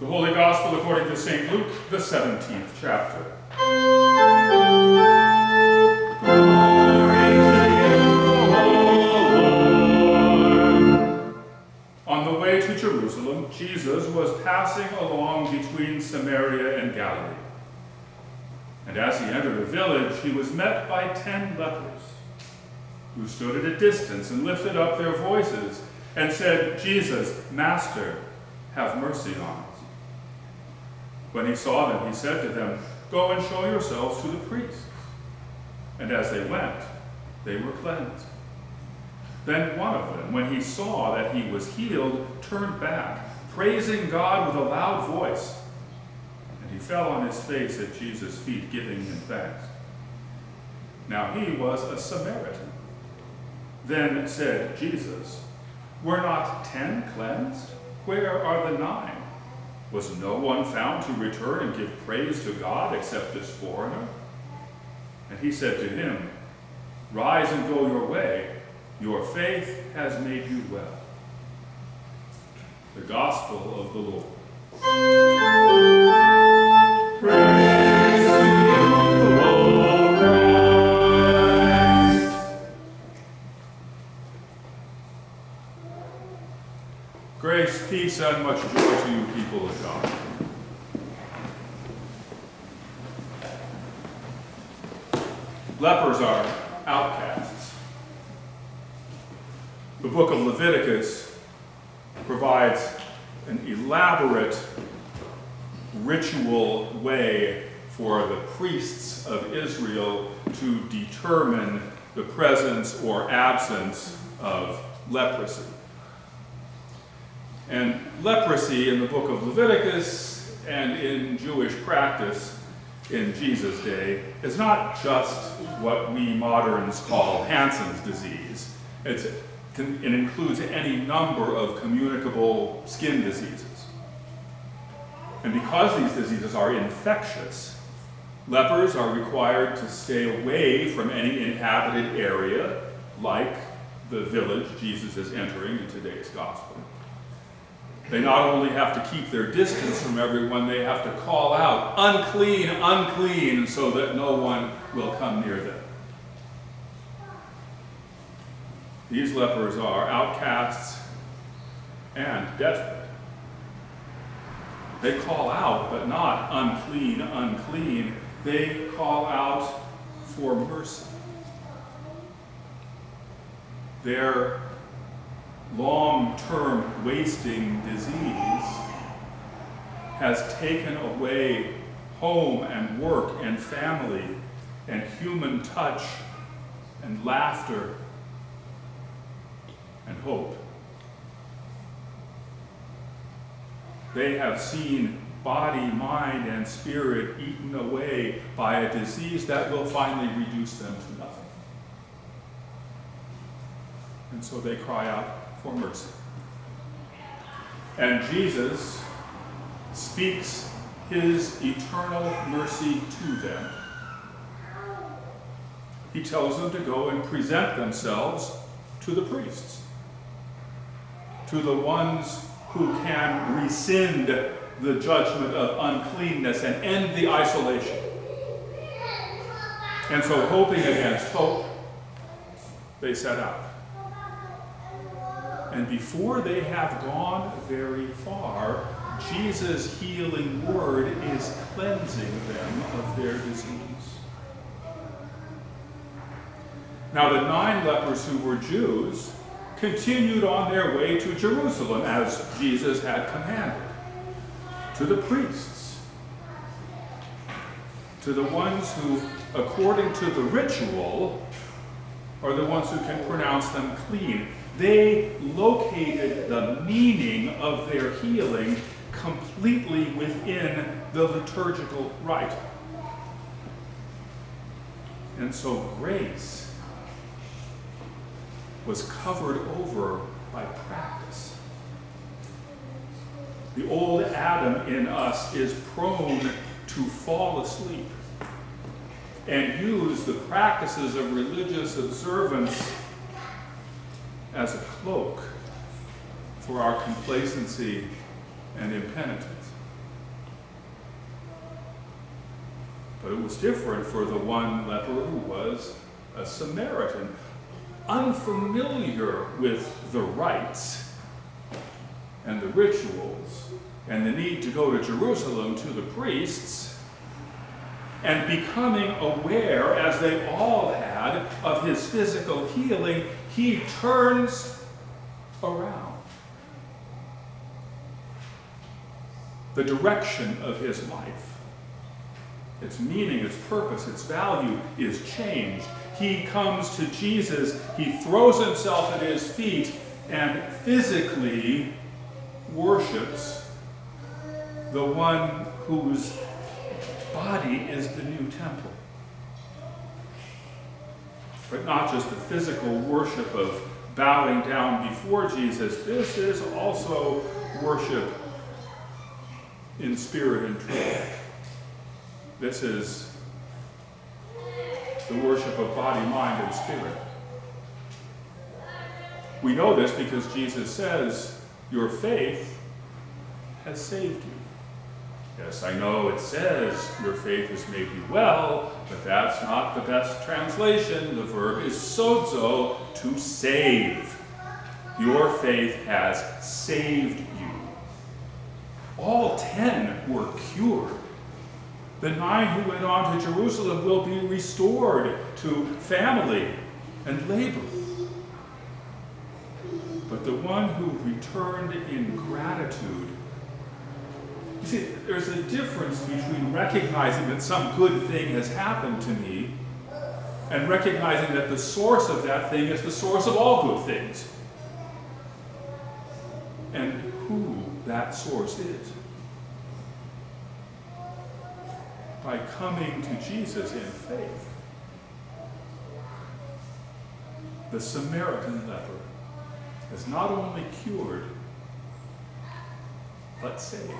The Holy Gospel according to St. Luke, the 17th chapter. Glory to you, O Lord. On the way to Jerusalem, Jesus was passing along between Samaria and Galilee. And as he entered a village, he was met by 10 lepers, who stood at a distance and lifted up their voices and said, "Jesus, Master, have mercy on us." When he saw them, he said to them, "Go and show yourselves to the priests." And as they went, they were cleansed. Then one of them, when he saw that he was healed, turned back, praising God with a loud voice. And he fell on his face at Jesus' feet, giving him thanks. Now he was a Samaritan. Then said Jesus, "Were not 10 cleansed? Where are the 9? Was no one found to return and give praise to God except this foreigner?" And he said to him, "Rise and go your way. Your faith has made you well." The Gospel of the Lord. Praise to you, O Christ. Grace, peace, and much joy to you, people of God. Lepers are outcasts. The book of Leviticus provides an elaborate ritual way for the priests of Israel to determine the presence or absence of leprosy. And leprosy in the book of Leviticus and in Jewish practice in Jesus' day is not just what we moderns call Hansen's disease. It includes any number of communicable skin diseases. And because these diseases are infectious, lepers are required to stay away from any inhabited area like the village Jesus is entering in today's gospel. They not only have to keep their distance from everyone, they have to call out, "Unclean, unclean," so that no one will come near them. These lepers are outcasts and desperate. They call out, but not "unclean, unclean." They call out for mercy. Their long-term wasting disease has taken away home and work and family and human touch and laughter and hope. They have seen body, mind, and spirit eaten away by a disease that will finally reduce them to nothing. And so they cry out for mercy. And Jesus speaks his eternal mercy to them. He tells them to go and present themselves to the priests, to the ones who can rescind the judgment of uncleanness and end the isolation. And so, hoping against hope, they set out. And before they have gone very far, Jesus' healing word is cleansing them of their disease. Now the 9 lepers who were Jews continued on their way to Jerusalem as Jesus had commanded, to the priests, to the ones who, according to the ritual, are the ones who can pronounce them clean. They located the meaning of their healing completely within the liturgical rite. And so grace was covered over by practice. The old Adam in us is prone to fall asleep and use the practices of religious observance as a cloak for our complacency and impenitence. But it was different for the one leper who was a Samaritan, unfamiliar with the rites and the rituals and the need to go to Jerusalem to the priests, and becoming aware, as they all had, of his physical healing, he turns around. The direction of his life, its meaning, its purpose, its value is changed. He comes to Jesus, he throws himself at his feet, and physically worships the one whose body is the new temple. But not just the physical worship of bowing down before Jesus, this is also worship in spirit and truth. This is the worship of body, mind, and spirit. We know this because Jesus says, your faith has saved you. Yes, I know it says your faith has made you well, but that's not the best translation. The verb is sozo, to save. Your faith has saved you. All 10 were cured. The 9 who went on to Jerusalem will be restored to family and labor. But the one who returned in gratitude, you see, there's a difference between recognizing that some good thing has happened to me and recognizing that the source of that thing is the source of all good things, and who that source is. By coming to Jesus in faith, the Samaritan leper is not only cured, but saved.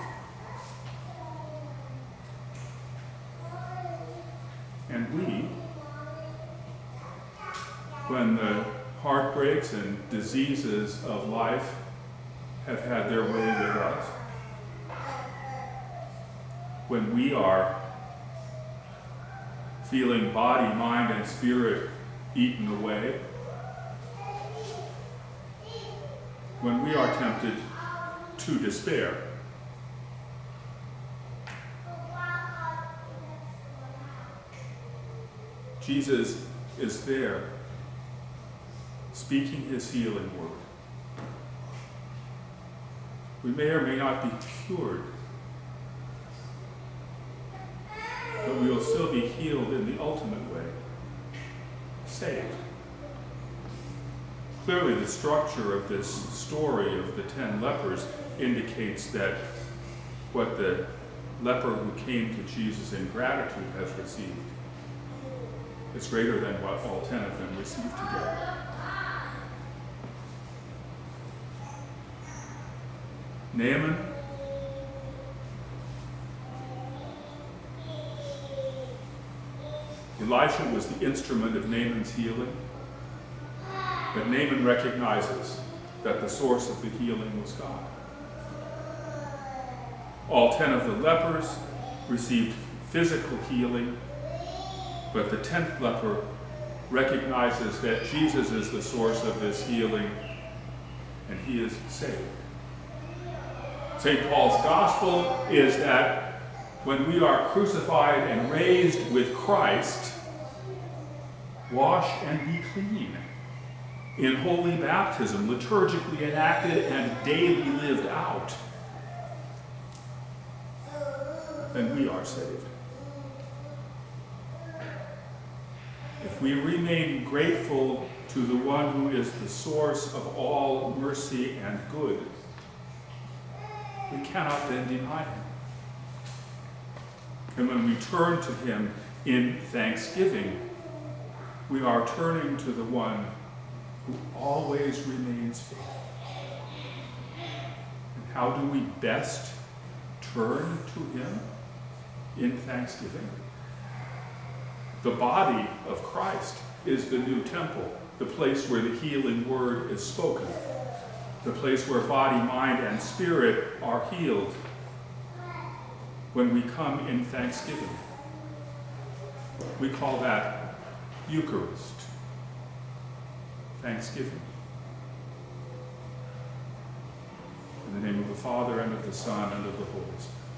And we, when the heartbreaks and diseases of life have had their way with us, when we are feeling body, mind, and spirit eaten away, when we are tempted to despair, Jesus is there, speaking his healing word. We may or may not be cured, but we will still be healed in the ultimate way, saved. Clearly, the structure of this story of the 10 lepers indicates that what the leper who came to Jesus in gratitude has received is greater than what all 10 of them received together. Naaman, Elisha was the instrument of Naaman's healing, but Naaman recognizes that the source of the healing was God. All 10 of the lepers received physical healing, but the 10th leper recognizes that Jesus is the source of this healing, and he is saved. St. Paul's gospel is that when we are crucified and raised with Christ, wash and be clean in holy baptism, liturgically enacted and daily lived out, then we are saved. If we remain grateful to the one who is the source of all mercy and good, we cannot then deny him. And when we turn to him in thanksgiving, we are turning to the one who always remains faithful. And how do we best turn to him in thanksgiving? The body of Christ is the new temple, the place where the healing word is spoken, the place where body, mind, and spirit are healed when we come in thanksgiving. We call that Eucharist, thanksgiving. In the name of the Father, and of the Son, and of the Holy Spirit.